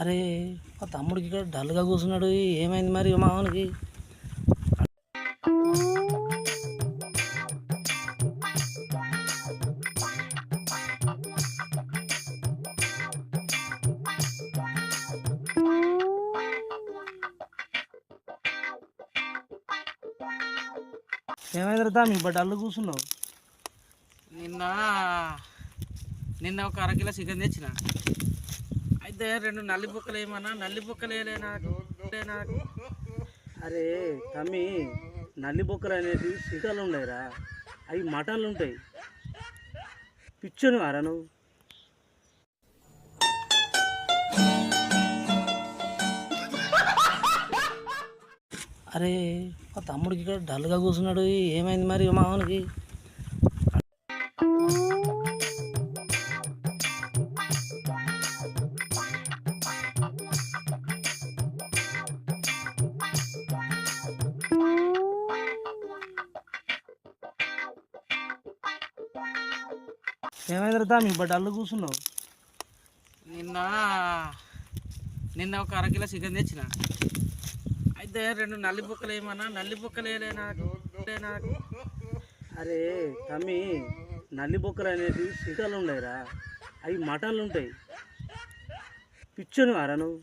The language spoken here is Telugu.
అరే మా తమ్ముడికి ఇక్కడ డల్గా కూర్చున్నాడు. ఏమైంది మరి మా మామూలుకి? ఏమైంది రా మీ డల్లు కూర్చున్నావు? నిన్న నిన్న ఒక అరకిలో చికెన్ తెచ్చిన. అయితే 2 నల్లి బొక్కలు ఏమన్నా నల్లి బొక్కలు వేయలే నాకు. అరే తమ్మి, నల్లి బొక్కలు అనేవి చికెన్లు ఉండవురా, అవి మటన్లు ఉంటాయి. పిచ్చోని వారా నువ్వు? అరే మా తమ్ముడికి ఇక్కడ డల్గా కూర్చున్నాడు. ఏమైంది మరి మా మామూలుకి? ఏమైంది రా మీ డల్లు కూర్చున్నావు? నిన్న నిన్న ఒక అరకిలో చికెన్ తెచ్చిన. అయితే 2 నల్లి బొక్కలు ఏమన్నా నల్లి బొక్కలు వేయలే నాకు. అరే తమ్మి, నల్లి బొక్కలు అనేవి చికెన్లు ఉండవురా, అవి మటన్లు ఉంటాయి. పిచ్చోని వారా నువ్వు?